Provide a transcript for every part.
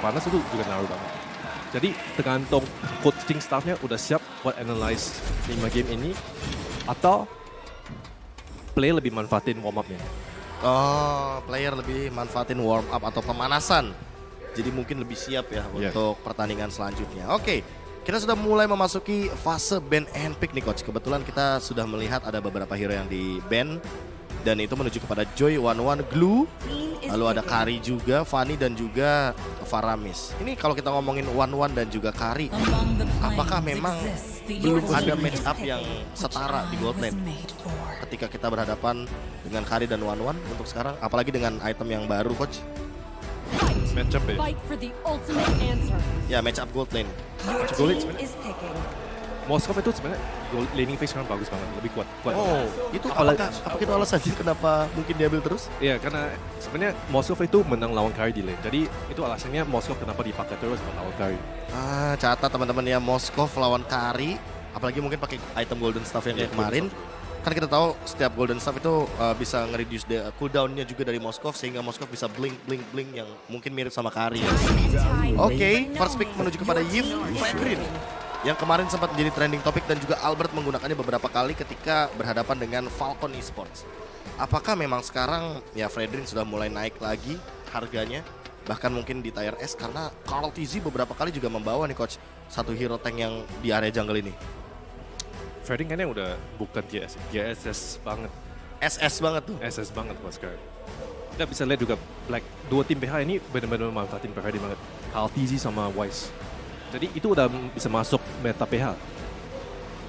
panas itu juga ngaruh banget. Jadi tergantung coaching staffnya udah siap buat analyze 5 game ini atau player lebih manfaatin warm up-nya. Oh, player lebih manfaatin warm up atau pemanasan. Jadi mungkin lebih siap ya untuk pertandingan selanjutnya. Oke, kita sudah mulai memasuki fase ban and pick nih coach. Kebetulan kita sudah melihat ada beberapa hero yang di ban. Dan itu menuju kepada Joy, Wanwan, Glue. Lalu ada Kari juga, Fanny dan juga Faramis. Ini kalau kita ngomongin Wanwan dan juga Kari, apakah memang belum ada match up yang setara di gold lane? Ketika kita berhadapan dengan Kari dan Wanwan untuk sekarang, apalagi dengan item yang baru coach? Match up ya? Ya match up gold lane. Gold lane Moskov itu sebenarnya laning phase sekarang bagus banget, lebih kuat. Oh, itu apakah itu alasannya kenapa mungkin diambil terus? Iya, karena sebenarnya Moskov itu menang lawan Kari di lane. Jadi itu alasannya Moskov kenapa dipakai terus lawan Kari. Catat teman-teman ya, Moskov lawan Kari, apalagi mungkin pakai item Golden Staff yang kayak kemarin. Kan kita tahu setiap Golden Staff itu bisa nge-reduce cooldown-nya juga dari Moskov sehingga Moskov bisa blink yang mungkin mirip sama Kari ya. Oke, first pick menuju kepada Yves Fredrin yang kemarin sempat menjadi trending topik dan juga Albert menggunakannya beberapa kali ketika berhadapan dengan Falcon Esports. Apakah memang sekarang ya Fredrin sudah mulai naik lagi harganya? Bahkan mungkin di tier S karena Carl TZ beberapa kali juga membawa nih coach satu hero tank yang di area jungle ini. Fredrin kayaknya udah bukan GSS banget. SS banget tuh. SS banget mas sekarang. Kita bisa lihat juga Black, dua tim PH ini benar-benar manfaatin Fredrin banget. Carl TZ sama Wise. Jadi itu udah bisa masuk meta PH.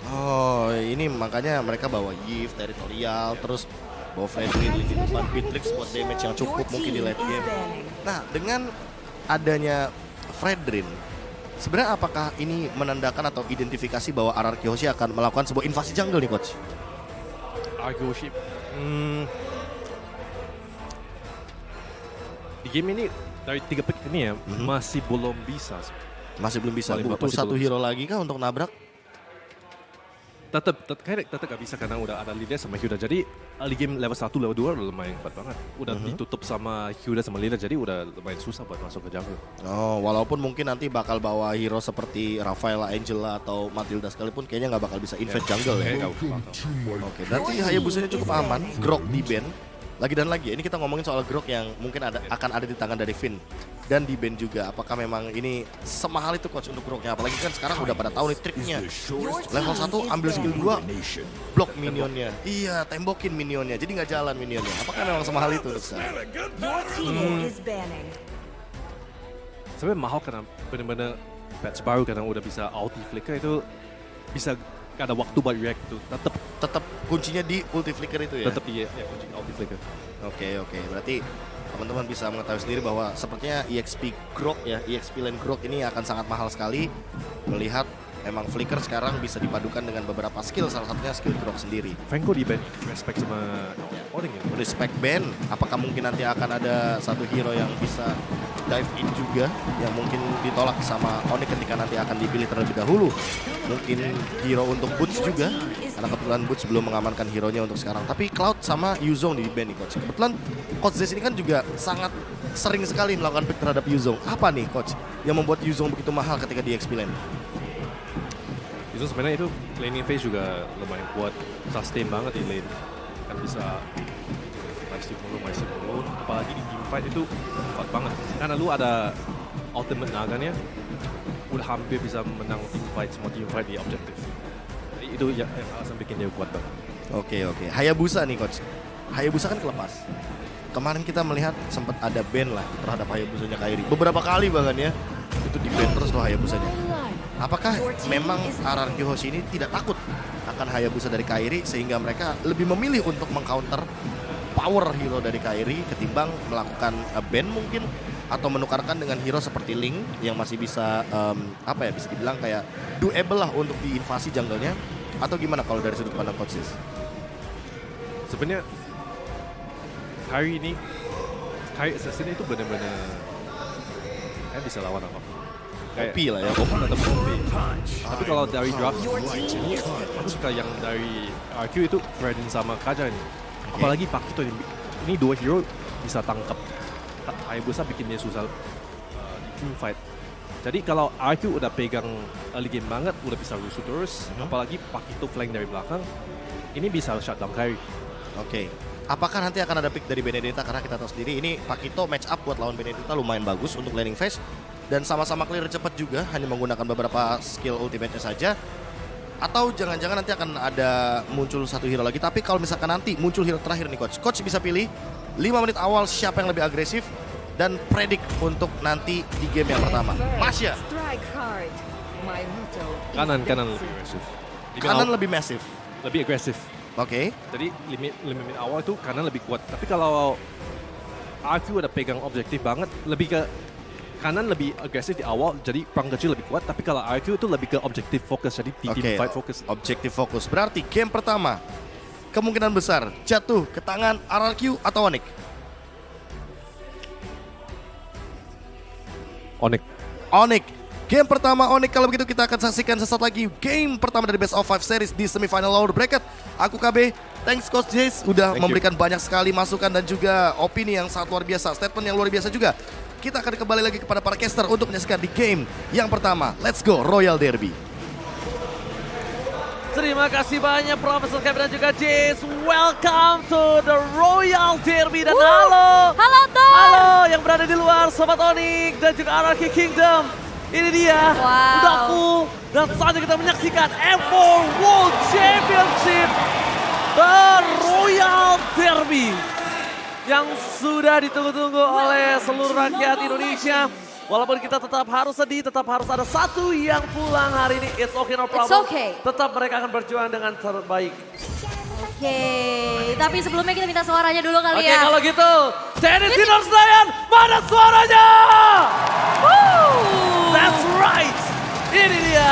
Oh, ini makanya mereka bawa Yves, Territorial, terus bawa Fredrin di depan Bitrix buat damage yang cukup mungkin di late game. Nah, dengan adanya Fredrin, sebenarnya apakah ini menandakan atau identifikasi bahwa RRQ Hoshi akan melakukan sebuah invasi jungle nih coach? RRQ Hoshi, di game ini dari 3 pick ini ya masih belum bisa. Masih belum bisa, butuh satu hero lagi kah untuk nabrak? Tetap gak bisa karena udah ada Lilia sama Hyuda. Jadi di game level 1, level 2 udah lumayan kuat banget. Udah ditutup sama Hyuda sama Lilia, jadi udah lumayan susah buat masuk ke jungle. Oh, walaupun mungkin nanti bakal bawa hero seperti Rafaela, Angela atau Matilda sekalipun kayaknya nggak bakal bisa invade jungle ya. Oke, berarti Hayabusanya cukup aman, Grok di ban. Lagi dan lagi, ini kita ngomongin soal Grok yang mungkin akan ada di tangan dari Finn. Dan di ban juga, apakah memang ini semahal itu coach untuk Groknya? Apalagi kan sekarang udah pada tahu nih triknya. Level 1 ambil skill 2, blok minionnya. Iya, tembokin minionnya, jadi nggak jalan minionnya. Apakah memang semahal itu untuk sekarang? Sebenarnya mahal karena bener-bener patch baru karena udah bisa ulti flicker itu bisa ada waktu buat react tuh. Tetap kuncinya di ulti flicker itu ya? Tetap iya, kuncinya ulti flicker. Oke, berarti teman-teman bisa mengetahui sendiri bahwa sepertinya EXP Grok ya, EXP lane Grok ini akan sangat mahal sekali melihat memang Flicker sekarang bisa dipadukan dengan beberapa skill, salah satunya skill Grok sendiri. Franco di ban, respect sama Odin ya? Respect ban, apakah mungkin nanti akan ada satu hero yang bisa dive in juga yang mungkin ditolak sama Onyx ketika nanti akan dipilih terlebih dahulu. Mungkin hero untuk Boots juga, karena kebetulan Boots belum mengamankan hero-nya untuk sekarang. Tapi Cloud sama Yuzong di ban nih coach. Kebetulan Coach Zez ini kan juga sangat sering sekali melakukan pick terhadap Yuzong. Apa nih coach yang membuat Yuzong begitu mahal ketika di XP lane? Itu sebenarnya itu laning phase juga lumayan kuat, sustain banget di lane. Kan bisa masih mulu, apalagi di team fight itu kuat banget. Karena lu ada ultimate naganya, udah hampir bisa menang semua team fight di objektif. Jadi itu yang alasan bikin dia kuat banget. Oke. Hayabusa nih coach. Hayabusa kan kelepas. Kemarin kita melihat sempat ada ban lah terhadap Hayabusanya Kairi. Beberapa kali bahkan ya. Itu di ban terus loh Hayabusanya. Apakah memang RRQ Hoshi ini tidak takut akan Hayabusa dari Kairi sehingga mereka lebih memilih untuk mengcounter power hero dari Kairi ketimbang melakukan ban mungkin atau menukarkan dengan hero seperti Link yang masih bisa bisa dibilang kayak doable lah untuk diinvasi jungle-nya, atau gimana kalau dari sudut pandang coach Zez? Sebenarnya Kairi Assassin itu benar-benar bisa lawan apapun. OP lah ya. OP tetap OP. Tapi kalau dari draft ini aku suka yang dari RQ itu Fredin sama Kaja ini. Apalagi Pakito ini dua hero bisa tangkap Hayabusa, bikin dia susah team fight. Jadi kalau RQ udah pegang early game banget, udah bisa rusuh terus, apalagi Pakito flank dari belakang, ini bisa shutdown Kairi. Oke. Apakah nanti akan ada pick dari Benedetta, karena kita tahu sendiri ini Pakito match up buat lawan Benedetta lumayan bagus untuk laning phase dan sama-sama clear cepat juga, hanya menggunakan beberapa skill ultimate-nya saja. Atau jangan-jangan nanti akan ada muncul satu hero lagi, tapi kalau misalkan nanti muncul hero terakhir nih coach bisa pilih 5 menit awal siapa yang lebih agresif dan predik untuk nanti di game yang pertama. Masya, Kanan lebih agresif. kanan lebih massive. Lebih agresif. Oke. Jadi limit awal itu kanan lebih kuat. Tapi kalau RQ udah pegang objektif banget, lebih ke kanan lebih agresif di awal, jadi perang kecil lebih kuat. Tapi kalau RQ itu lebih ke objektif fokus, jadi team fight fokus. Objektif fokus. Berarti game pertama kemungkinan besar jatuh ke tangan RRQ atau Onyx. Onyx. Game pertama Onyx, kalau begitu kita akan saksikan sesaat lagi game pertama dari Best of 5 Series di semifinal lower bracket. Aku KB, thanks Coach Jace udah memberikan banyak sekali masukan dan juga opini yang sangat luar biasa, statement yang luar biasa juga. Kita akan kembali lagi kepada para caster untuk menyaksikan di game yang pertama. Let's go Royal Derby. Terima kasih banyak Profesor Kevin dan juga Jace. Welcome to the Royal Derby. Dan halo yang berada di luar Sobat Onyx dan juga RRQ Kingdom. Ini dia, udaku. Dan saatnya kita menyaksikan M4 World Championship, The Royal Derby, yang sudah ditunggu-tunggu oleh seluruh rakyat Indonesia. Walaupun kita tetap harus sedih, tetap harus ada satu yang pulang hari ini. It's okay, no problem. It's okay. Tetap mereka akan berjuang dengan terbaik. Oke, tapi sebelumnya kita minta suaranya dulu kali Oke, ya. kalau gitu, Tennis Sinar Senayan, mana suaranya? That's right. Ini dia.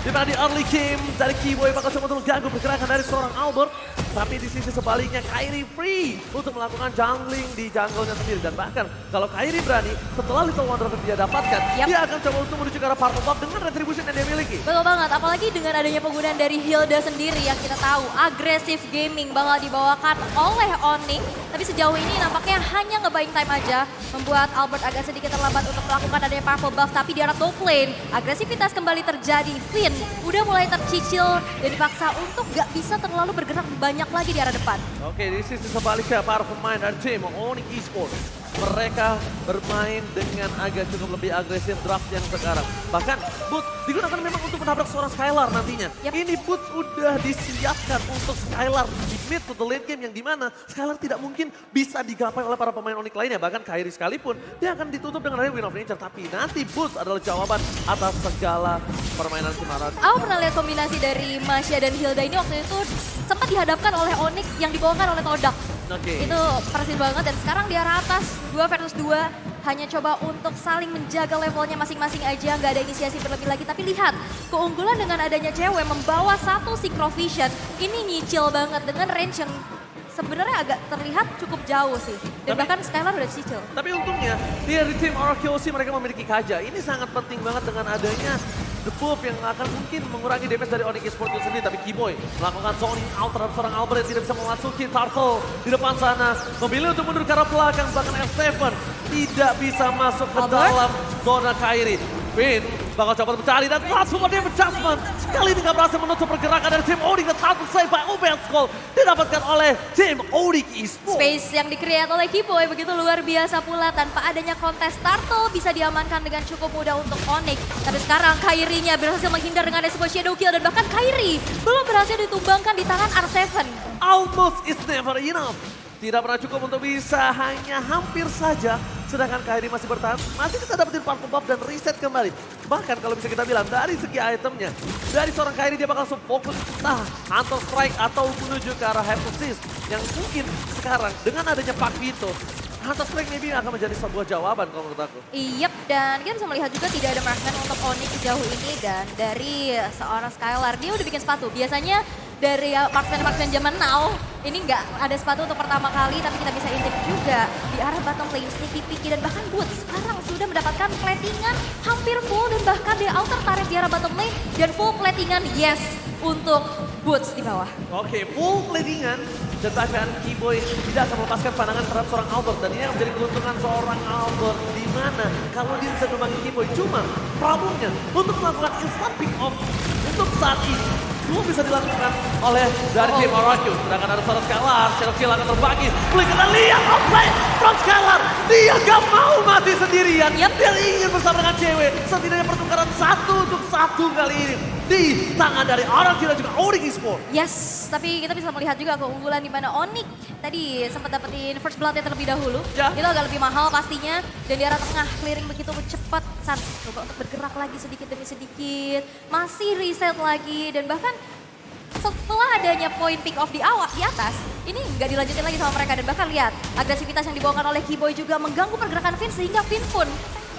Di mana di early game dari Keyboy bakal coba untuk mengganggu pergerakan dari seorang Albert. Tapi di sisi sebaliknya Kairi free untuk melakukan jungling di jungle-nya sendiri. Dan bahkan kalau Kairi berani setelah Little Wonder dia dapatkan, dia akan coba untuk menuju ke arah Purple Buff dengan retribution yang dia miliki. Betul banget, apalagi dengan adanya penggunaan dari Hilda sendiri yang kita tahu agresif gaming bakal dibawakan oleh Onyx. Tapi sejauh ini nampaknya hanya nge-buying time aja, membuat Albert agak sedikit terlambat untuk melakukan adanya Purple Buff. Tapi di arah top lane, agresivitas kembali terjadi. Finn udah mulai tercicil dan dipaksa untuk gak bisa terlalu bergerak banyak lagi di arah depan. Oke, di sisi sebaliknya para pemain dari tim Onyx Esports, mereka bermain dengan agak cukup lebih agresif draft yang sekarang. Bahkan Boots digunakan memang untuk menabrak seorang Skylar nantinya. Ini Boots udah disiapkan untuk Skylar di mid to the late game, yang dimana Skylar tidak mungkin bisa digapai oleh para pemain Onyx lainnya. Bahkan Kairi sekalipun dia akan ditutup dengan adanya Win of Nature. Tapi nanti Boots adalah jawaban atas segala permainan Cimaran. Aku pernah lihat kombinasi dari Masya dan Hilda ini waktu itu sempat dihadapkan oleh Onyx yang dibawakan oleh Todak. Itu persis banget, dan sekarang di arah atas 2 versus 2 hanya coba untuk saling menjaga levelnya masing-masing aja, nggak ada inisiasi berlebih lagi. Tapi lihat, keunggulan dengan adanya cewek membawa satu Synchro Vision, ini nyicil banget dengan range yang sebenarnya agak terlihat cukup jauh sih. Dan bahkan Skylar udah cicil. Tapi untungnya di tim RRQC mereka memiliki Kaja. Ini sangat penting banget dengan adanya the buff yang akan mungkin mengurangi damage dari Onyx Esports itu sendiri. Tapi Keyboy melakukan zoning out terhadap seorang Albert yang tidak bisa memasuki Turtle di depan sana. Memilih untuk mundur ke arah belakang, bahkan F7 tidak bisa masuk ke dalam zona Kairi. Finn bakal coba mencari dan langsung ada adjustment. Sekali ini gak berhasil menutup pergerakan dari tim Onyx, dan satu save by Ubens Gold didapatkan oleh tim Onyx Esports. Space yang di-create oleh Keyboy begitu luar biasa pula, tanpa adanya kontes Turtle bisa diamankan dengan cukup mudah untuk Onyx. Tapi sekarang Kairi-nya berhasil menghindar dengan ada sebuah shadow kill, dan bahkan Kairi belum berhasil ditumbangkan di tangan R7. Almost is never enough. Tidak pernah cukup untuk bisa, hanya hampir saja. Sedangkan Kairi masih bertahan, masih kita dapetin Purple Buff dan reset kembali. Bahkan kalau bisa kita bilang dari segi itemnya, dari seorang Kairi dia bakal langsung fokus entah Hunter Strike atau menuju ke arah Hypnosis. Yang mungkin sekarang dengan adanya Pakito, Hunter Strike maybe akan menjadi sebuah jawaban kalau menurut aku. Yep, dan kita bisa melihat juga tidak ada marksman untuk Onyx sejauh ini. Dan dari seorang Skylar, dia udah bikin sepatu. Biasanya dari marksman zaman now, ini nggak ada sepatu untuk pertama kali, tapi kita bisa intip juga di arah bottom lane, sneaky picky, dan bahkan Boots sekarang sudah mendapatkan platingan hampir full, dan bahkan di outer turret di arah bottom lane, dan full platingan yes untuk Boots di bawah. Oke, full platingan Dan bahkan Keyboy tidak akan melepaskan pandangan terhadap seorang Albert. Dan ini yang menjadi keuntungan seorang Albert. Di mana kalau dia bisa membagi Keyboy. Cuma problemnya untuk melakukan instant pick off untuk saat ini belum bisa dilakukan oleh dari tim Oracle. Sedangkan ada seorang Skylar, Shadow Kill akan terbagi. Klik kita lihat outplay from Skylar. Dia gak mau mati sendirian. Dia ingin bersama dengan cewek. Setidaknya pertukaran 1 untuk 1 kali ini di tangan dari Oracle dan juga Onyx Esports. Yes, tapi kita bisa melihat juga keunggulan di mana Onyx tadi sempat dapetin first blood terlebih dahulu. Ya. Itu agak lebih mahal pastinya. Dan di arah tengah clearing begitu cepat. Sans coba untuk bergerak lagi sedikit demi sedikit. Masih reset lagi dan bahkan setelah adanya point pick off di awal di atas, ini nggak dilanjutin lagi sama mereka. Dan bahkan lihat agresivitas yang dibawakan oleh Keyboy juga mengganggu pergerakan Finn sehingga Finn pun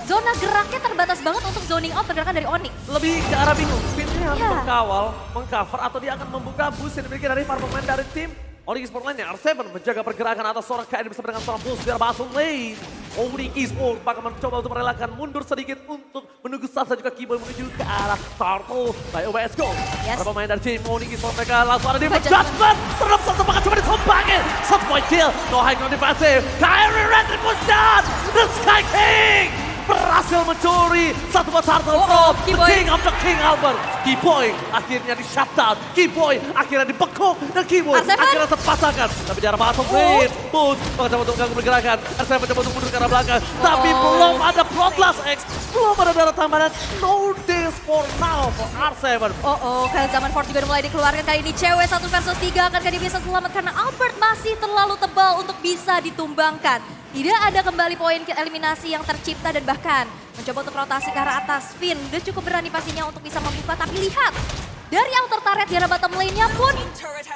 zona geraknya terbatas banget untuk zoning out pergerakan dari Onyx. Lebih ke arah bingung, Finn-nya harus berkawal, mengcover atau dia akan membuka boost yang dimiliki dari para pemain dari tim Onyx Esports lainnya. R7 menjaga pergerakan atas seorang KD bersama dengan seorang boost biar masuk lane. Onyx Esports bahkan mencoba untuk merelakan mundur sedikit untuk menunggu Sansa juga Keyboy menuju ke arah Turtle by OBS Go. Yes. Para pemain dari tim Onyx Esports mereka langsung ada di adjustment. Terus Sansa bakal coba ditombangin. Satu point kill, no high ground defensive. Kyrie retribution, the Sky King berhasil mencuri satu buat Turtle from the King of the King Albert. Keyboy akhirnya di shutdown. Keyboy akhirnya dibekuk dan Keyboy akhirnya terpasangkan. Tapi di arah bottom lane, Boots mencoba untuk mengganggu pergerakan. R7 mencoba untuk mundur ke arah belakang. Tapi belum ada Bloodlust X. Belum ada darah tambahan. No days for now for R7. Kalian zaman Ford juga mulai dikeluarkan kali ini. Cewek 1 versus 3 akan kali bisa selamat karena Albert masih terlalu tebal untuk bisa ditumbangkan. Tidak ada kembali poin eliminasi yang tercipta dan bahkan mencoba untuk rotasi ke arah atas. Finn udah cukup berani pastinya untuk bisa membuka, tapi lihat dari outer turret di arah bottom lane-nya pun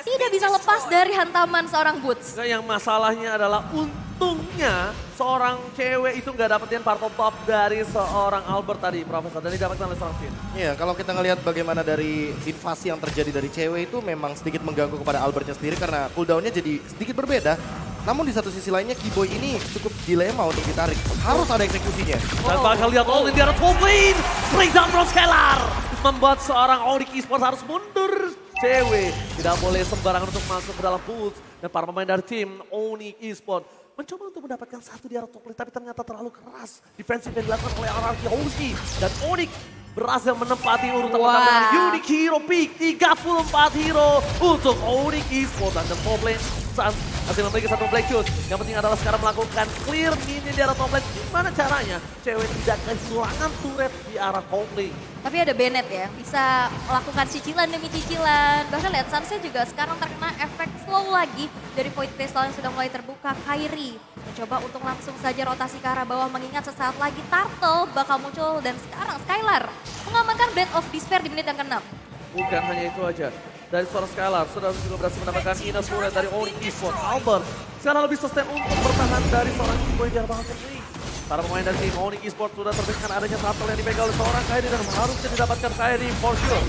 tidak bisa lepas dari hantaman seorang Boots. Yang masalahnya adalah untungnya seorang cewek itu nggak dapetin purple buff dari seorang Albert tadi, Profesor. Dan didapatkan oleh seorang Finn. Iya, kalau kita ngelihat bagaimana dari invasi yang terjadi dari cewek itu memang sedikit mengganggu kepada Albertnya sendiri karena cooldown-nya jadi sedikit berbeda. Namun di satu sisi lainnya Keyboy ini cukup dilema untuk ditarik. Harus ada eksekusinya. Dan bakal lihat all in di arah top lane. Breakdown from Skylar. Membuat seorang Onyx Esports harus mundur. Cewek tidak boleh sembarangan untuk masuk ke dalam booth. Dan para pemain dari tim Onyx Esports mencoba untuk mendapatkan satu di arah top lane. Tapi ternyata terlalu keras. Defensif yang dilakukan oleh RRQ Hoshi. Dan Onyx berhasil menempati urutan pertama dengan Unique Hero Peak. 34 hero untuk Onyx Esports. Dan top lane Sans masih memiliki satu black shoot. Yang penting adalah sekarang melakukan clear minion di arah top lane. Gimana caranya cewek tidak kehilangan turret di arah top lane. Tapi ada Bennett ya, bisa melakukan cicilan demi cicilan. Bahkan lihat Sansnya juga sekarang terkena efek slow lagi dari point crystal yang sudah mulai terbuka. Kyrie mencoba untuk langsung saja rotasi ke arah bawah mengingat sesaat lagi Turtle bakal muncul. Dan sekarang Skylar mengamankan Blade of Despair di menit yang ke-6. Bukan hanya itu aja. Dari suara Skylar, sudah juga berhasil mendapatkan Ines Murray dari Onyx Esports. Albert sekarang lebih sustain untuk bertahan dari seorang Keyboy di arah ini. Para pemain dari tim Onyx Esports sudah terbitkan adanya Turtle yang dipegang oleh seorang Kyrie dan harusnya didapatkan Kyrie for sure.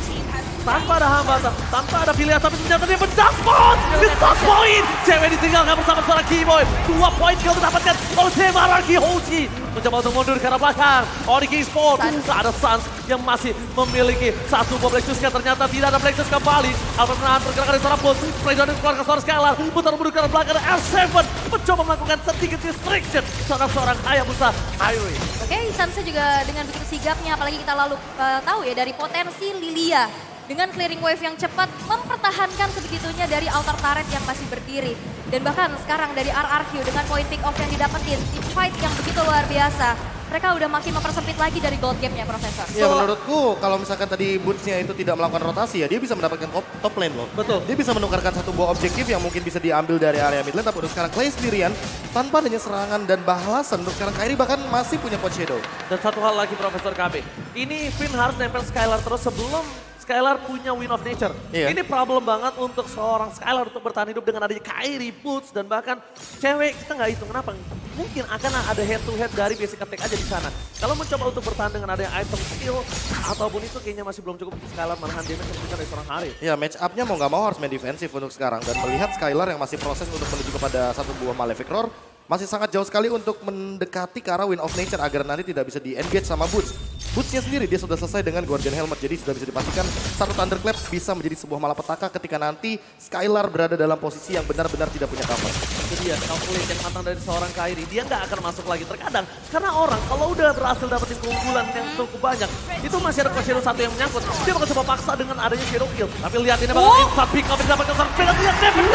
Tanpa ada hambatan, tanpa ada pilihan, tapi ternyata dia mendapat di top point. Cewek ditinggalkan bersama seorang Keyboy. 2 poin kill didapatkan oleh tim RRQ Hoshi. Mencoba untuk mundur ke arah belakang. Onyx Esports, ada Sans yang masih memiliki satu buah Black Shoes. Ternyata tidak ada Black Shoes kembali. Albert menahan pergerakan dari seorang Boots. Breakdown dan keluarga seorang Skylar. Putar mundur ke arah belakang. R7 mencoba melakukan sedikit distraction. Seorang Hayabusa Kyrie. Oke, Sansnya juga dengan begitu sigapnya, apalagi kita lalu tahu ya dari potensi Lilia. Dengan clearing wave yang cepat, mempertahankan sebegitunya dari outer turret yang masih berdiri. Dan bahkan sekarang dari RRQ dengan point pick off yang didapetin, team fight yang begitu luar biasa. Mereka udah makin mempersempit lagi dari gold game-nya, Profesor. Ya menurutku kalau misalkan tadi Boots-nya itu tidak melakukan rotasi ya, dia bisa mendapatkan top lane loh. Betul. Dia bisa menukarkan satu buah objektif yang mungkin bisa diambil dari area mid lane, tapi untuk sekarang Clay sendirian tanpa adanya serangan dan balasan. Untuk sekarang Kyrie bahkan masih punya pot shadow. Dan satu hal lagi Profesor KB. Ini Finn harus nempel Skylar terus sebelum Skylar punya Win of Nature. Iya. Ini problem banget untuk seorang Skylar untuk bertahan hidup dengan adanya Kyrie, Boots, dan bahkan cewek. Kita nggak hitung kenapa. Mungkin akan ada head to head dari basic attack aja di sana. Kalau mencoba untuk bertahan dengan adanya item skill ataupun itu kayaknya masih belum cukup untuk Skylar menahan damage yang diberikan dari seorang Harith. Ya match up-nya mau nggak mau harus main defensif untuk sekarang. Dan melihat Skylar yang masih proses untuk menuju kepada satu buah Malefic Roar, masih sangat jauh sekali untuk mendekati ke arah Win of Nature agar nanti tidak bisa di-engage sama Boots. Boots-nya sendiri dia sudah selesai dengan Guardian Helmet, jadi sudah bisa dipastikan satu Thunderclap bisa menjadi sebuah malapetaka ketika nanti Skylar berada dalam posisi yang benar-benar tidak punya cover. Itu dia, calculate yang matang dari seorang Kairi. Dia nggak akan masuk lagi. Terkadang, karena orang kalau udah berhasil dapetin keunggulan yang cukup banyak, itu masih ada Shadow satu yang menyangkut. Dia bakal coba paksa dengan adanya Shadow Kill. Tapi lihat ini bakal instant pick up yang didapatkan seorang Kairi. Lihat Devin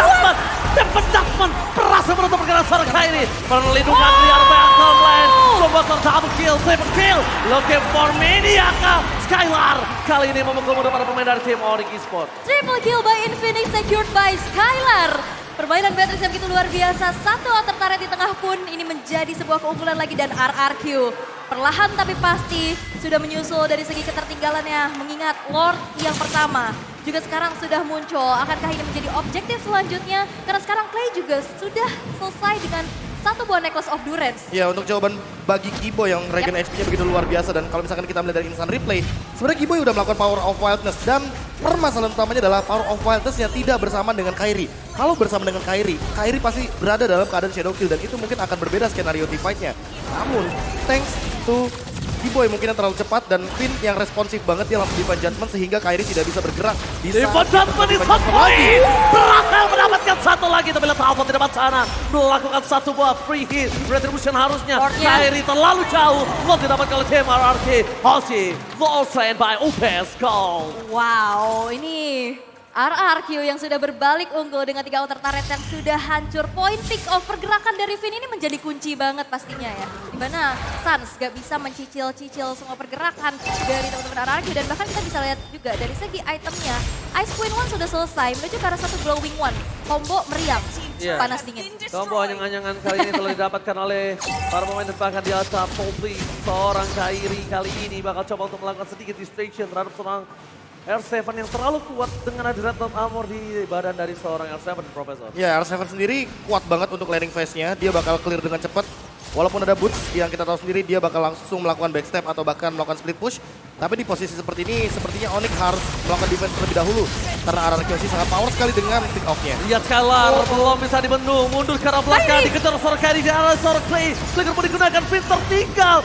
Dustman berhasil menutup pergerakan seorang Kairi. Perlindungan di area Uncle Lane. Coba satu kill, triple kill. Looking for Maniaka. Skylar kali ini memukul mundur para pemain dari tim Onyx Esports. Triple kill by Infinix secured by Skylar. Permainan Beatrix yang begitu luar biasa. Satu outer turret di tengah pun ini menjadi sebuah keunggulan lagi dan RRQ. Perlahan tapi pasti sudah menyusul dari segi ketertinggalannya. Mengingat Lord yang pertama juga sekarang sudah muncul. Akankah ini menjadi objektif selanjutnya? Karena sekarang Clay juga sudah selesai dengan satu buah Necklace of Durance. Ya, untuk jawaban bagi Kibo yang regen HP-nya begitu luar biasa, dan kalau misalkan kita melihat dari instant replay, sebenarnya Kibo udah melakukan Power of Wildness, dan permasalahan utamanya adalah Power of Wildness-nya tidak bersama dengan Kairi. Kalau bersama dengan Kairi, Kairi pasti berada dalam keadaan Shadow Kill, dan itu mungkin akan berbeda skenario teamfight-nya. Namun, thanks to Kibo yang mungkin terlalu cepat, dan Finn yang responsif banget, dia langsung Divine Judgment sehingga Kairi tidak bisa bergerak. Divine Judgment is hot point! Berhasil mendapatkan satu lagi, tapi lihat Alpha di depan sana. Melakukan satu buah free hit. Retribution harusnya. Kairi terlalu jauh. Lo didapatkan oleh tim RRQ. Hoshi, well trained by UPS Gold. Wow, ini RRQ yang sudah berbalik unggul dengan 3 outer turret yang sudah hancur. Point pick off pergerakan dari Finn ini menjadi kunci banget pastinya ya. Dimana Suns gak bisa mencicil-cicil semua pergerakan dari teman-teman RRQ. Dan bahkan kita bisa lihat juga dari segi itemnya. Ice Queen One sudah selesai menuju ke arah satu Glowing One. Combo meriam, panas dingin. Combo anyang-anyangan kali ini telah didapatkan oleh para pemain dan bahkan di atas Poppy. Seorang Kairi kali ini bakal coba untuk melakukan sedikit distraction terhadap seorang R7 yang terlalu kuat dengan ada Red Dot Armor di badan dari seorang R7, Profesor. Ya, R7 sendiri kuat banget untuk landing phase-nya. Dia bakal clear dengan cepat. Walaupun ada boots yang kita tahu sendiri, dia bakal langsung melakukan backstep atau bahkan melakukan split push. Tapi di posisi seperti ini, sepertinya Onyx harus melakukan defense terlebih dahulu. Karena RRQ sangat power sekali dengan pick off-nya. Lihat Skylar, belum bisa dibendung. Mundur ke arah belakang, dikejar seorang Kairi di arah seorang Clay. Flicker pun digunakan, Finn tertinggal.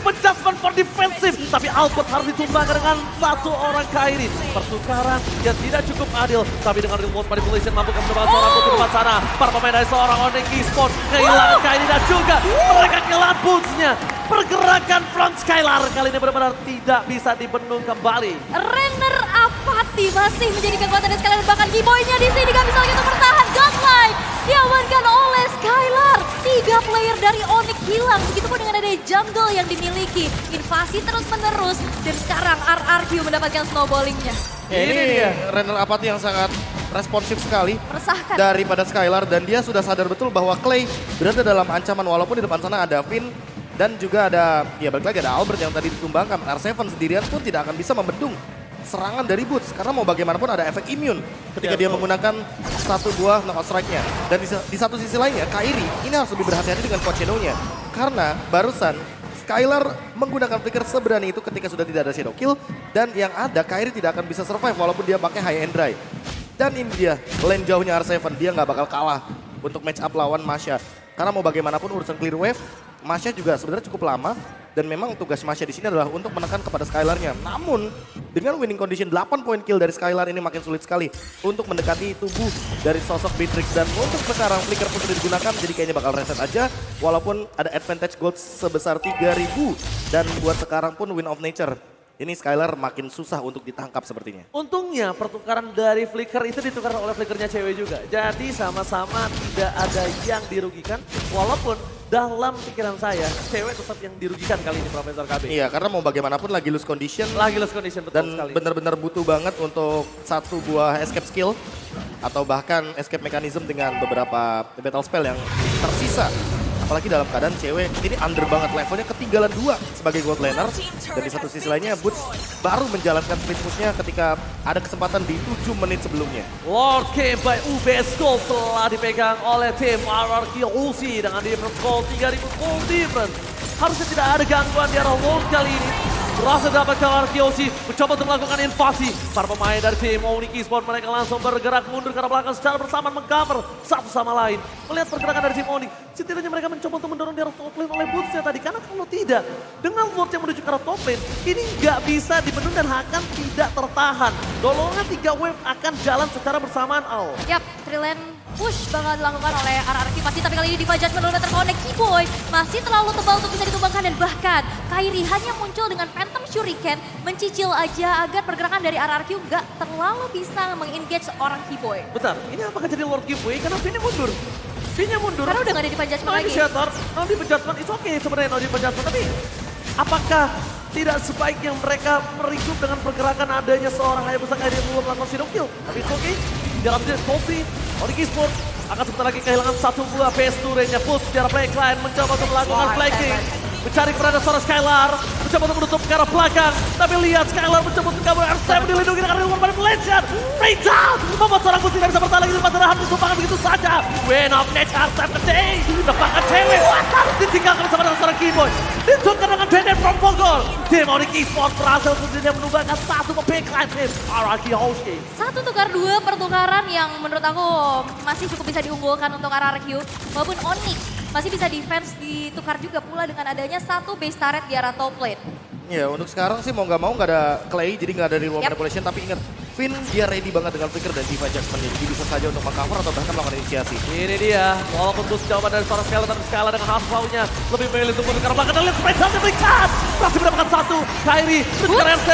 Adjustment for defensive. Tapi output harus ditumbangkan dengan satu orang Kairi. Pertukaran yang tidak cukup adil. Tapi dengan remote manipulation mampu menembak seorang putri di depan sana. Para pemain dari seorang Onyx Esports kehilangan Kairi dan juga mereka kehilangan boots-nya. Pergerakan front Skylar kali ini benar-benar tidak bisa dibendung kembali. Renner Apathy masih menjadi kekuatan dari Skylar. Bahkan Giboy-nya di sini gak bisa lagi untuk bertahan. Godlike diamankan oleh Skylar. 3 player dari Onyx hilang. Begitupun dengan ada jungle yang dimiliki. Invasi terus-menerus. Dan sekarang RRQ mendapatkan snowballingnya. Ya, ini Renner Apathy yang sangat responsif sekali Meresahkan. daripada Skylar, dan dia sudah sadar betul bahwa Clay berada dalam ancaman walaupun di depan sana ada Finn dan juga ada, ya balik lagi ada Albert yang tadi ditumbangkan. R7 sendirian pun tidak akan bisa membendung serangan dari Boots karena mau bagaimanapun ada efek immune ketika dia menggunakan satu buah knockout strike-nya. Dan di satu sisi lainnya, Kairi ini harus lebih berhati-hati dengan Coach Shadow-nya karena barusan Skylar menggunakan flicker seberani itu ketika sudah tidak ada Shadow Kill, dan yang ada Kairi tidak akan bisa survive walaupun dia pakai high and dry. Dan ini dia lane jauhnya R7, dia nggak bakal kalah untuk match up lawan Masha. Karena mau bagaimanapun urusan clear wave, Masha juga sebenarnya cukup lama, dan memang tugas Masha di sini adalah untuk menekan kepada Skylar-nya. Namun dengan winning condition 8 point kill dari Skylar ini makin sulit sekali untuk mendekati tubuh dari sosok Beatrix, dan untuk sekarang flicker pun sudah digunakan, jadi kayaknya bakal reset aja walaupun ada advantage gold sebesar 3.000, dan buat sekarang pun win of nature. Ini Skylar makin susah untuk ditangkap sepertinya. Untungnya pertukaran dari Flicker itu ditukar oleh Flickernya cewek juga. Jadi sama-sama tidak ada yang dirugikan. Walaupun dalam pikiran saya, cewek tetap yang dirugikan kali ini Profesor KB. Iya, karena mau bagaimanapun lagi lose condition. Lagi lost condition, betul Dan sekali. benar-benar butuh banget untuk satu buah escape skill. Atau bahkan escape mechanism dengan beberapa battle spell yang tersisa. Apalagi dalam keadaan cewek ini under banget, levelnya ketinggalan 2 sebagai gold laner. Dan di satu sisi lainnya Boots baru menjalankan split push-nya ketika ada kesempatan di 7 menit sebelumnya. Lord Game by UBS Gold telah dipegang oleh tim RRQ Uzi dengan difference gold 3.000 gold difference. Harusnya tidak ada gangguan di arah Lord kali ini. berhasil dapatkan oleh Kyoshi, mencoba untuk melakukan invasi. Para pemain dari tim Onyx Esports mereka langsung bergerak mundur ke arah belakang secara bersamaan mengcover satu sama lain. Melihat pergerakan dari tim Onyx, setidaknya mereka mencoba untuk mendorong di arah top lane oleh Bootsnya tadi. Karena kalau tidak, dengan Lord yang menuju ke arah top lane, ini nggak bisa dibendung dan akan tidak tertahan. Dolongan 3 wave akan jalan secara bersamaan, Al. Yap, 3 lane push bakal dilakukan oleh RRQ pasti, tapi kali ini Diva Judgment udah terkonek. Keyboy masih terlalu tebal untuk bisa ditumbangkan dan bahkan Kairi hanya muncul dengan Phantom Shuriken mencicil aja agar pergerakan dari RRQ nggak terlalu bisa mengengage seorang Keyboy. Bentar, ini apakah jadi Lord Keyboy? Karena Vini mundur. Vini mundur. Karena udah gak ada Diva Judgment lagi. Initiator, Diva Judgment, it's okay sebenarnya Diva Judgment, tapi apakah tidak sebaiknya mereka merecoup dengan pergerakan adanya seorang Hayabusa Kairi yang belum melakukan shadow kill? Tapi it's okay. Dalam jenis Kofi, Onyx Esports akan sebentar lagi kehilangan 1 buah phase turretnya. Push secara backline mencoba untuk melakukan flanking. Mencari keberadaan seorang Skylar, mencoba untuk menutup ke arah belakang. Tapi lihat Skylar mencoba untuk kabur, R7 dilindungi dengan reward manipulation. Breakdown, membuat seorang Push tidak bisa bertahan lagi di depan Rahan disumpahkan begitu saja. Win of nature, R7 today, dapatkan cewek. Ditinggalkan bersama dengan seorang Keyboy. Ditukar dengan Denden from Bogor. Tim Onyx Esports berhasil kemudian menumbangkan 1 ke backline tim RRQ Hoshi. 1 tukar 2 pertukaran yang menurut aku masih cukup bisa diunggulkan untuk RRQ. Walaupun Onyx masih bisa defense ditukar juga pula dengan adanya 1 base turret di arah top lane. Ya untuk sekarang sih mau nggak mau nggak ada Clay, jadi nggak ada reward manipulation. Tapi ingat, Finn dia ready banget dengan Flicker dan Diva Judgment. Jadi bisa saja untuk mengcover atau bahkan melakukan inisiasi. Ini dia, walaupun terus jawaban dari seorang Skylar, tapi Skylar dengan Half-Flow-nya lebih memilih untuk mundur ke arah belakang. Dan lihat spread down diberikan. Masih mendapatkan 1, Kairi, mengejar R7,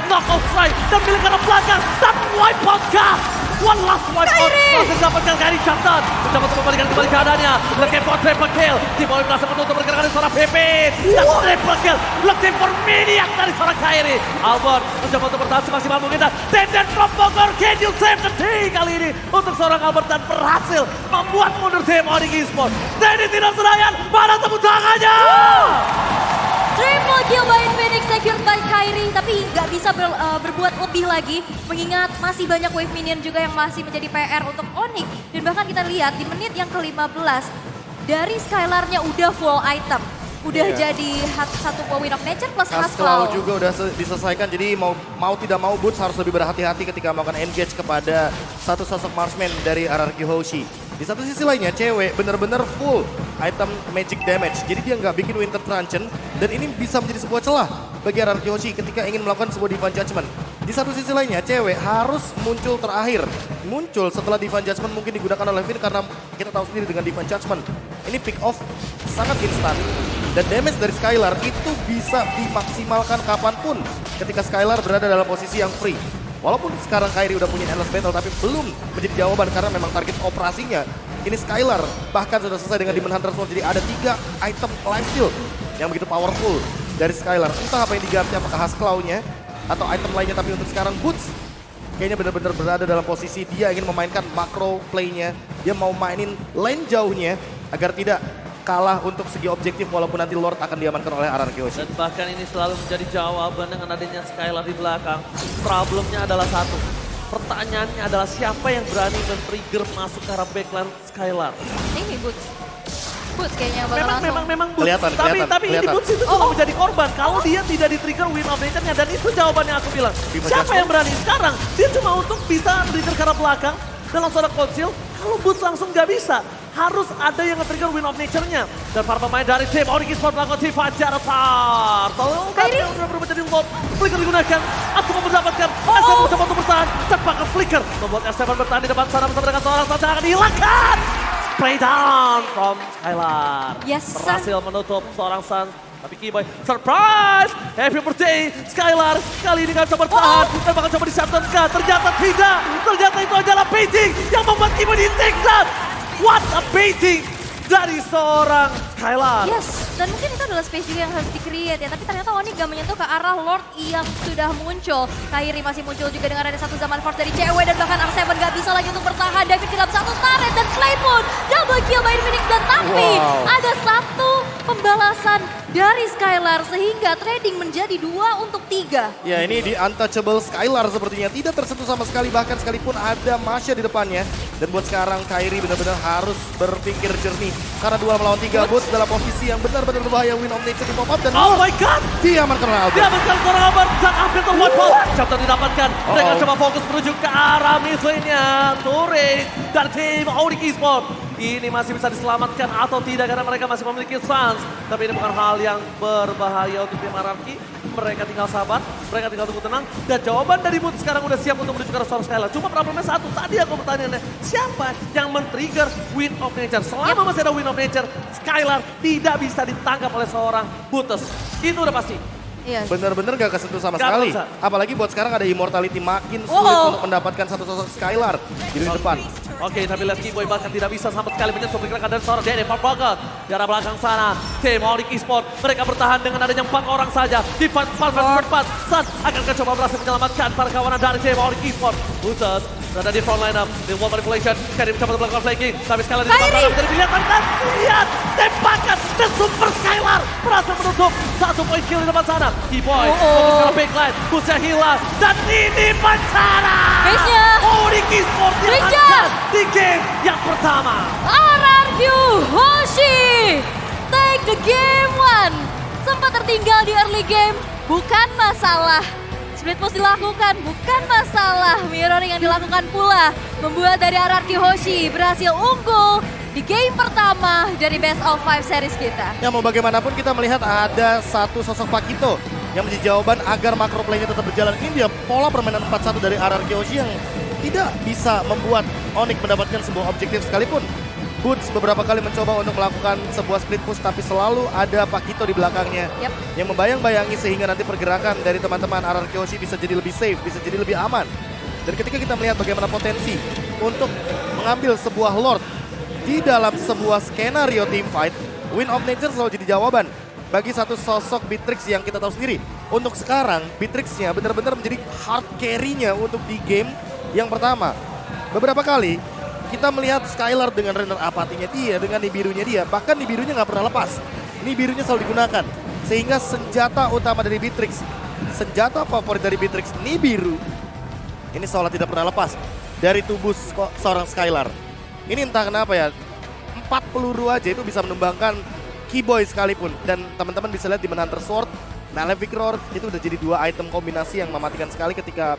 knockout strike, dan milik ke arah belakang. Dan wipe out kah? One last wipe out. Masih dapatkan Kairi Captain. Mencoba untuk membalikan kembali keadaannya. Looking for triple kill. Tim Boy berhasil menutup pergerakan dari seorang Pipin. Dan triple kill. Looking for maniac dari seorang Kairi. Albert mencoba untuk bertahan semaksimal mungkin. Dan Denden from Bogor, can you save the day kali ini untuk seorang Albert dan berhasil membuat mundur tim Onyx Esports. Denden tidak serayan, mana tepuk tangannya? Triple kill by Infinix secured by Kairi, tapi nggak bisa berbuat lebih lagi mengingat masih banyak wave minion juga yang masih menjadi PR untuk Onyx. Dan bahkan kita lihat di menit yang ke-15 dari Skylarnya udah full item. Udah jadi 1 Win of Nature plus Haskell juga udah diselesaikan, jadi mau tidak mau Boots harus lebih berhati-hati ketika melakukan engage kepada satu sosok marksman dari RRQ Hoshi. Di satu sisi lainnya, cewek benar-benar full item magic damage, jadi dia nggak bikin Winter Truncheon, dan ini bisa menjadi sebuah celah bagi RRQ Hoshi ketika ingin melakukan sebuah Divine Judgment. Di satu sisi lainnya, cewek harus muncul terakhir. Muncul setelah Divine Judgment mungkin digunakan oleh Finn karena kita tahu sendiri dengan Divine Judgment. Ini pick off sangat instan. Dan damage dari Skylar itu bisa dimaksimalkan kapanpun ketika Skylar berada dalam posisi yang free. Walaupun sekarang Kairi udah punya endless battle, tapi belum menjadi jawaban karena memang target operasinya ini Skylar. Bahkan sudah selesai dengan Demon Hunter Sword, jadi ada 3 item lifesteal yang begitu powerful dari Skylar. Entah apa yang diganti, apakah Haskell-nya atau item lainnya, tapi untuk sekarang Boots kayaknya benar-benar berada dalam posisi dia ingin memainkan macro play-nya. Dia mau mainin lane jauhnya agar tidak kalah untuk segi objektif walaupun nanti Lord akan diamankan oleh RRQ Hoshi. Dan bahkan ini selalu menjadi jawaban dengan adanya Skylar di belakang. Problemnya adalah satu. Pertanyaannya adalah siapa yang berani men-trigger masuk ke arah backline Skylar? Ini Boots. Boots kayaknya bakal langsung. Memang Boots. Kelihatan. Tapi ini Boots itu cuma menjadi korban. Kalau dia tidak di-trigger Win of Nature-nya, dan itu jawabannya aku bilang. Siapa yang berani sekarang? Dia cuma untuk bisa trigger ke arah belakang dalam seorang konsil. Kalau Boots langsung nggak bisa. Harus ada yang nge-trigger Win of Nature-nya. Dan para pemain dari tim Onyx Esports melakukan Fajar Tar. Kairi sudah berubah jadi Lord. Flicker digunakan. Atau mendapatkan. S7 mencoba untuk bertahan. Cepat ke Flicker. Membuat S7 bertahan di depan sana bersama dengan seorang saja akan dihilangkan. Spray down from Skylar. Yes, berhasil menutup seorang Sun. Tapi Keyboy, surprise! Happy birthday, Skylar. Kali ini gak bisa bertahan. Dan bakal coba di-shutdown kah? Ternyata tidak. Ternyata itu adalah baiting yang membuat Keyboy di-take down. What a baiting dari seorang Skylar. Yes, dan mungkin itu adalah space juga yang harus di-create ya. Tapi ternyata Onyx gak menyentuh ke arah Lord yang sudah muncul. Kairi masih muncul juga dengan ada 1 zaman force dari cewek. Dan bahkan R7 gak bisa lagi untuk bertahan. David di dalam 1 turret dan Clay pun double kill by Infinix. Dan tapi ada 1 pembalasan dari Skylar sehingga trading menjadi 2 untuk 3. Ya ini di untouchable Skylar sepertinya tidak tersentuh sama sekali, bahkan sekalipun ada Masya di depannya. Dan buat sekarang Kairi benar-benar harus berpikir jernih. Karena 2 melawan 3 Boots dalam posisi yang benar-benar berbahaya. Win of Nature di pop up dan Oh my god! diamankan oleh Albert. Dia amankan seorang Albert dan hampir terbuat ball. Chapter didapatkan. Mereka coba fokus menuju ke arah mid lane-nya. Turret dari tim Onyx Esports. Ini masih bisa diselamatkan atau tidak karena mereka masih memiliki Sans. Tapi ini bukan hal yang berbahaya untuk tim Ararki. Mereka tinggal sabar, mereka tinggal tunggu tenang. Dan jawaban dari Boots sekarang udah siap untuk menuju ke arah seorang Skylar. Cuma problemnya satu, tadi aku pertanyaannya, siapa yang men-trigger Win of Nature? Selama masih ada Win of Nature, Skylar tidak bisa ditangkap oleh seorang Boots. Itu udah pasti. Iya. Bener-bener gak kesentuh sama Gak sekali. bisa. Apalagi buat sekarang ada Immortality makin sulit untuk mendapatkan satu sosok Skylar di lini depan. Oke, tapi lihat Keyboy bahkan tidak bisa sama sekali menyentuh pergerakan dari seorang Dede Farbagat. Di arah belakang sana, tim Onyx Esports. Mereka bertahan dengan adanya 4 orang saja. Di fight 4 vs 4. Sun akan coba berhasil menyelamatkan para kawanan dari tim Onyx Esports. Khusus berada di front line up. Di wall manipulation. Kairi mencoba melakukan flanking. Tapi Skylar di depan sana bisa dilihat. Dan lihat tembakan. The Super Skylar berhasil menutup 1 poin kill di depan sana. Keyboy fokus ke big line. Khususnya hilang. Dan ini bencana. Base-nya. Onyx Esports Bridger. diangkat di game yang pertama. RRQ Hoshi take the game 1. Sempat tertinggal di early game, bukan masalah. Split push dilakukan, bukan masalah. Mirroring yang dilakukan pula membuat dari RRQ Hoshi berhasil unggul di game pertama dari Best of 5 series kita. Ya mau bagaimanapun kita melihat ada satu sosok Pakito yang menjadi jawaban agar makro play-nya tetap berjalan. Ini dia pola permainan 4-1 dari RRQ Hoshi yang tidak bisa membuat Onyx mendapatkan sebuah objektif sekalipun. Boots beberapa kali mencoba untuk melakukan sebuah split push tapi selalu ada Pakito di belakangnya yang membayang-bayangi sehingga nanti pergerakan dari teman-teman RRQ Hoshi bisa jadi lebih safe, bisa jadi lebih aman. Dan ketika kita melihat bagaimana potensi untuk mengambil sebuah Lord di dalam sebuah skenario team fight, Win of Nature selalu jadi jawaban bagi satu sosok Beatrix yang kita tahu sendiri. Untuk sekarang, Beatrix-nya benar-benar menjadi hard carry-nya untuk di game yang pertama. Beberapa kali kita melihat Skylar dengan render apatinya dia, dengan Nibirunya dia. Bahkan Nibirunya nggak pernah lepas. Nibirunya selalu digunakan. Sehingga senjata utama dari Beatrix, senjata favorit dari Beatrix, Nibiru, ini seolah tidak pernah lepas dari tubuh seorang Skylar. Ini entah kenapa ya, 4 peluru aja itu bisa menumbangkan Keyboy sekalipun. Dan teman-teman bisa lihat di Hunter Sword, Malefic Roar itu udah jadi 2 item kombinasi yang mematikan sekali ketika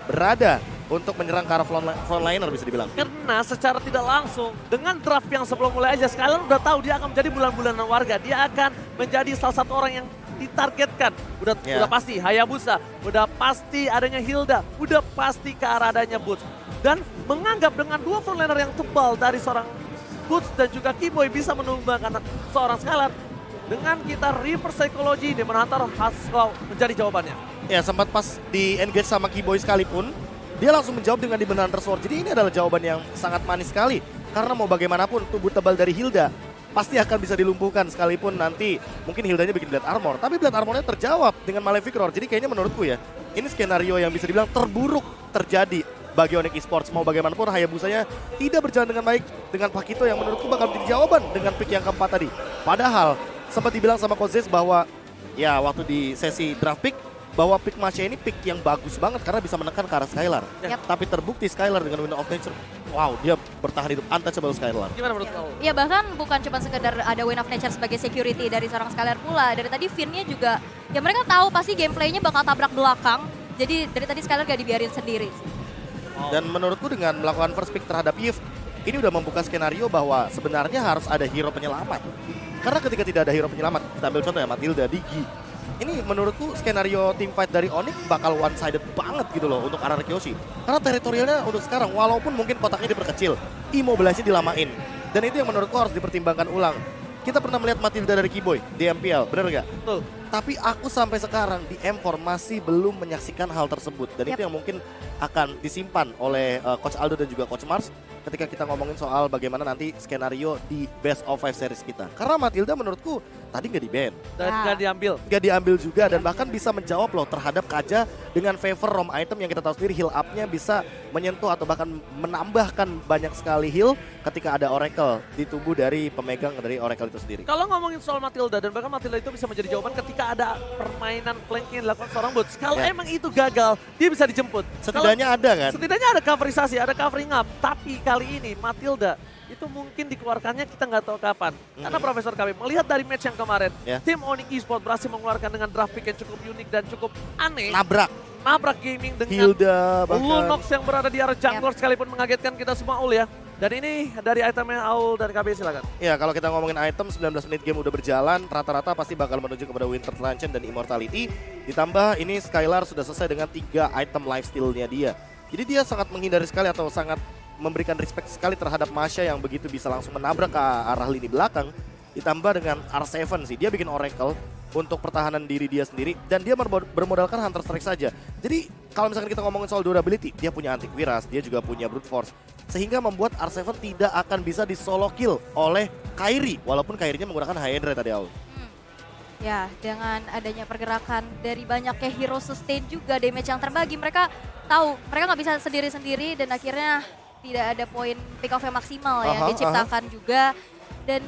berada untuk menyerang ke arah frontliner bisa dibilang. Karena secara tidak langsung, dengan draft yang sebelum mulai aja, Skylar udah tahu dia akan menjadi bulan-bulanan warga. Dia akan menjadi salah satu orang yang ditargetkan. Udah pasti Hayabusa, udah pasti adanya Hilda, udah pasti ke arah adanya Boots. Dan menganggap dengan 2 frontliner yang tebal dari seorang Boots dan juga Keyboy bisa menumbangkan seorang Skylar. Dengan kita reverse psychology, Demon Hunter Haskell menjadi jawabannya. Ya sempat pas di engage sama Keyboy sekalipun, dia langsung menjawab dengan Demon Hunter Sword. Jadi ini adalah jawaban yang sangat manis sekali. Karena mau bagaimanapun tubuh tebal dari Hilda pasti akan bisa dilumpuhkan sekalipun nanti mungkin Hildanya bikin Blade Armor. Tapi Blade Armornya terjawab dengan Malefic Roar. Jadi kayaknya menurutku ya, ini skenario yang bisa dibilang terburuk terjadi bagi Onyx Esports. Mau bagaimanapun Hayabusanya tidak berjalan dengan baik dengan Pakito yang menurutku bakal menjadi jawaban dengan pick yang keempat tadi. Padahal sempat dibilang sama Kozes bahwa ya waktu di sesi draft pick bahwa pick Masya ini pick yang bagus banget karena bisa menekan ke arah Skylar. Tapi terbukti Skylar dengan Win of Nature, wow dia bertahan hidup, untouchable Skylar. Gimana menurut kamu? Ya bahkan bukan cuma sekedar ada Win of Nature sebagai security dari seorang Skylar pula. Dari tadi Finn-nya juga, ya mereka tahu pasti gameplaynya bakal tabrak belakang. Jadi dari tadi Skylar gak dibiarin sendiri. Dan menurutku dengan melakukan first pick terhadap Eve, ini udah membuka skenario bahwa sebenarnya harus ada hero penyelamat. Karena ketika tidak ada hero penyelamat, kita ambil contoh ya Matilda, Digi. Ini menurutku skenario team fight dari Onyx bakal one sided banget gitu loh untuk RRQ Hoshi. Karena teritorialnya untuk sekarang walaupun mungkin kotaknya diperkecil, immobilize-nya dilamain. Dan itu yang menurutku harus dipertimbangkan ulang. Kita pernah melihat Matilda dari Keyboy di MPL, bener nggak? Betul. Tapi aku sampai sekarang di M4 masih belum menyaksikan hal tersebut. Dan itu yang mungkin akan disimpan oleh Coach Aldo dan juga Coach Mars ketika kita ngomongin soal bagaimana nanti skenario di Best of 5 series kita. Karena Matilda menurutku tadi nggak di-ban. Dan nggak diambil. Nggak diambil juga dan bahkan bisa menjawab loh terhadap Kaja dengan favor ROM item yang kita tahu sendiri heal up-nya bisa menyentuh atau bahkan menambahkan banyak sekali heal ketika ada Oracle di tubuh dari pemegang dari Oracle itu sendiri. Kalau ngomongin soal Matilda dan bahkan Matilda itu bisa menjadi jawaban ketika ketika ada permainan flanking yang dilakukan seorang Boots. Kalau emang itu gagal, dia bisa dijemput. Setidaknya ada kan? Setidaknya ada coverisasi, ada covering up. Tapi kali ini Matilda itu mungkin dikeluarkannya kita nggak tahu kapan. Karena Profesor kami melihat dari match yang kemarin, tim Onyx Esports berhasil mengeluarkan dengan draft pick yang cukup unik dan cukup aneh. Nabrak gaming dengan Hilda bahkan. Lunox yang berada di arah jungler sekalipun mengagetkan kita semua Ul ya. Dan ini dari itemnya Aul dan KB silakan. Ya kalau kita ngomongin item 19 menit game udah berjalan, rata-rata pasti bakal menuju kepada Winter Luncheon dan Immortality. Ditambah ini Skylar sudah selesai dengan 3 item lifesteal-nya dia. Jadi dia sangat menghindari sekali atau sangat memberikan respect sekali terhadap Masha yang begitu bisa langsung menabrak ke arah lini belakang. Ditambah dengan R7 sih, dia bikin Oracle untuk pertahanan diri dia sendiri dan dia bermodalkan Hunter Strike saja. Jadi kalau misalkan kita ngomongin soal durability, dia punya antivirus, dia juga punya brute force. Sehingga membuat R7 tidak akan bisa di solo kill oleh Kairi, walaupun Kairinya menggunakan Hydra tadi Aul. Ya, dengan adanya pergerakan dari banyaknya hero sustain juga damage yang terbagi, mereka tahu mereka nggak bisa sendiri-sendiri dan akhirnya tidak ada poin pick off yang maksimal yang diciptakan juga. Dan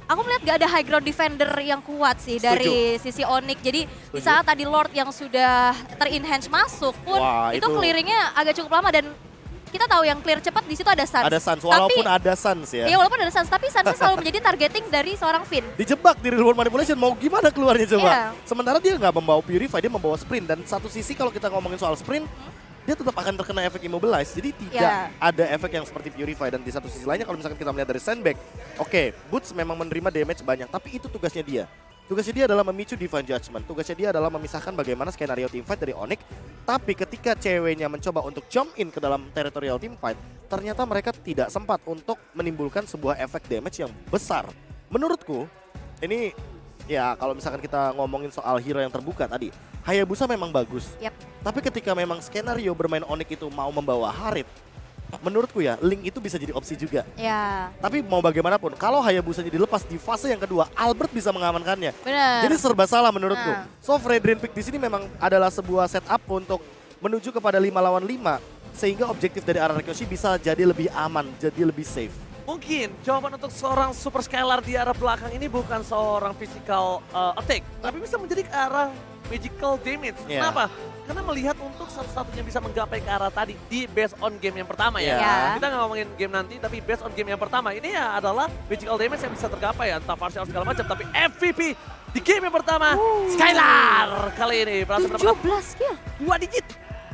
aku melihat gak ada high ground defender yang kuat sih dari sisi Onyx. Jadi di saat tadi Lord yang sudah ter-enhance masuk pun itu clearingnya agak cukup lama dan kita tahu yang clear cepat di situ ada Sans. Ada Sans, walaupun ada Sans ya. Iya walaupun ada Sans, tapi Sans selalu menjadi targeting dari seorang Finn. Dijebak di real world manipulation, mau gimana keluarnya coba? Sementara dia nggak membawa Purify, dia membawa Sprint. Dan satu sisi kalau kita ngomongin soal Sprint, dia tetap akan terkena efek Immobilize. Jadi tidak ada efek yang seperti Purify. Dan di satu sisi lainnya kalau misalkan kita melihat dari Sandbag, oke, Boots memang menerima damage banyak, tapi itu tugasnya dia. Tugasnya dia adalah memicu Divine Judgment. Tugasnya dia adalah memisahkan bagaimana skenario teamfight dari Onyx. Tapi ketika ceweknya mencoba untuk jump in ke dalam territorial teamfight, ternyata mereka tidak sempat untuk menimbulkan sebuah efek damage yang besar. Menurutku, ini ya kalau misalkan kita ngomongin soal hero yang terbuka tadi, Hayabusa memang bagus. Tapi ketika memang skenario bermain Onyx itu mau membawa Harit, menurutku ya, Link itu bisa jadi opsi juga. Tapi mau bagaimanapun, kalau Hayabusanya dilepas di fase yang kedua, Albert bisa mengamankannya. Jadi serba salah menurutku. So Fredrin pick di sini memang adalah sebuah setup untuk menuju kepada 5 lawan 5. Sehingga objektif dari arah Rikoshi bisa jadi lebih aman, jadi lebih safe. Mungkin jawaban untuk seorang Super Skylar di arah belakang ini bukan seorang physical attack, tapi bisa menjadi ke arah magical damage. Kenapa? Karena melihat untuk satu-satunya bisa menggapai ke arah tadi di based on game yang pertama ya. Kita nggak ngomongin game nanti, tapi based on game yang pertama ini ya adalah magical damage yang bisa tergapai ya, entah partial segala macam. Tapi MVP di game yang pertama, Skylar kali ini berhasil mendapatkan 17 kill. 2 digit.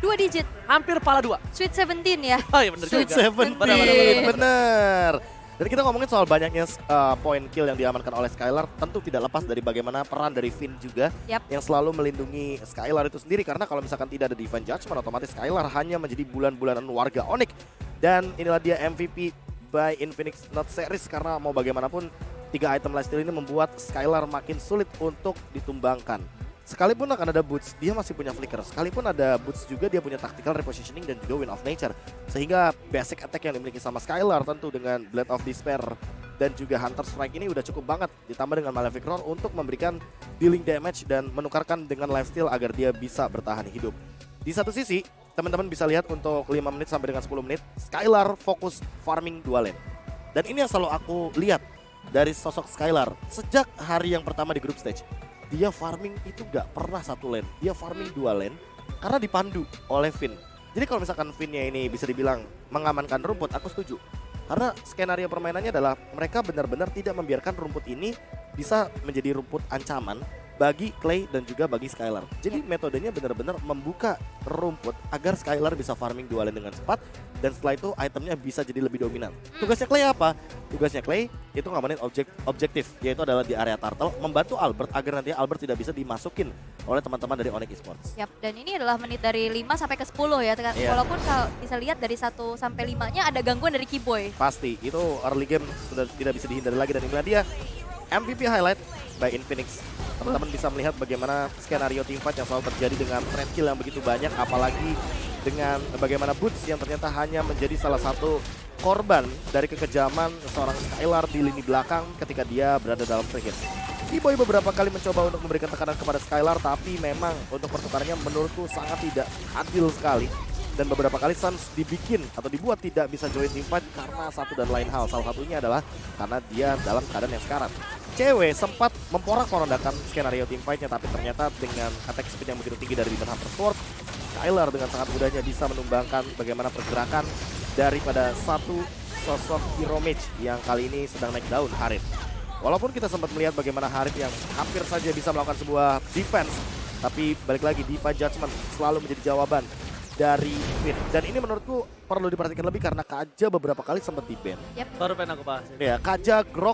2 digit. Hampir pala 2. Sweet 17 ya. Oh iya bener Sweet juga. 17, bener. Dan kita ngomongin soal banyaknya point kill yang diamankan oleh Skylar, tentu tidak lepas dari bagaimana peran dari Finn juga yang selalu melindungi Skylar itu sendiri. Karena kalau misalkan tidak ada Divine Judgment, otomatis Skylar hanya menjadi bulan-bulanan warga Onyx. Dan inilah dia MVP by Infinix Not Series, karena mau bagaimanapun 3 item lifesteal ini membuat Skylar makin sulit untuk ditumbangkan. Sekalipun akan ada Boots, dia masih punya Flicker. Sekalipun ada Boots juga, dia punya tactical repositioning dan juga Wind of Nature. Sehingga basic attack yang dimiliki sama Skylar tentu dengan Blade of Despair dan juga Hunter Strike ini udah cukup banget. Ditambah dengan Malefic Roar untuk memberikan dealing damage dan menukarkan dengan lifesteal agar dia bisa bertahan hidup. Di satu sisi, teman-teman bisa lihat untuk 5 menit sampai dengan 10 menit, Skylar fokus farming 2 lane. Dan ini yang selalu aku lihat dari sosok Skylar sejak hari yang pertama di group stage. Dia farming itu gak pernah 1 lane, dia farming 2 lane karena dipandu oleh Finn. Jadi kalau misalkan Finn-nya ini bisa dibilang mengamankan rumput, aku setuju. Karena skenario permainannya adalah mereka benar-benar tidak membiarkan rumput ini bisa menjadi rumput ancaman bagi Clay dan juga bagi Skylar. Jadi metodenya benar-benar membuka rumput agar Skylar bisa farming 2 lane dengan cepat. Dan setelah itu itemnya bisa jadi lebih dominan. Tugasnya Clay apa? Tugasnya Clay itu ngamanin objektif, yaitu adalah di area turtle, membantu Albert agar nanti Albert tidak bisa dimasukin oleh teman-teman dari Onyx Esports. Dan ini adalah menit dari 5 sampai ke 10 ya. Walaupun kalau bisa lihat dari 1 sampai 5-nya ada gangguan dari Keyboy. Pasti, itu early game sudah tidak bisa dihindari lagi. Dan inilah dia MVP highlight by Infinix. Teman-teman bisa melihat bagaimana skenario teamfight yang selalu terjadi dengan trade kill yang begitu banyak, apalagi dengan bagaimana Boots yang ternyata hanya menjadi salah satu korban dari kekejaman seorang Skylar di lini belakang ketika dia berada dalam free hit. Keyboy beberapa kali mencoba untuk memberikan tekanan kepada Skylar, tapi memang untuk pertukarannya menurutku sangat tidak adil sekali. Dan beberapa kali Sans dibikin atau dibuat tidak bisa join teamfight karena satu dan lain hal. Salah satunya adalah karena dia dalam keadaan yang sekarat. cewek sempat memporak-porandakan skenario teamfight-nya, tapi ternyata dengan attack speed yang begitu tinggi dari Demon Hunter Sword, Skylar dengan sangat mudahnya bisa menumbangkan bagaimana pergerakan daripada satu sosok hero mage yang kali ini sedang naik daun, Harith. Walaupun kita sempat melihat bagaimana Harith yang hampir saja bisa melakukan sebuah defense, tapi balik lagi Diva Judgment selalu menjadi jawaban dari Finn. Dan ini menurutku perlu diperhatikan lebih karena Kaja beberapa kali sempat di-ban. Baru pengen aku bahas. Ya, Kaja, Grok,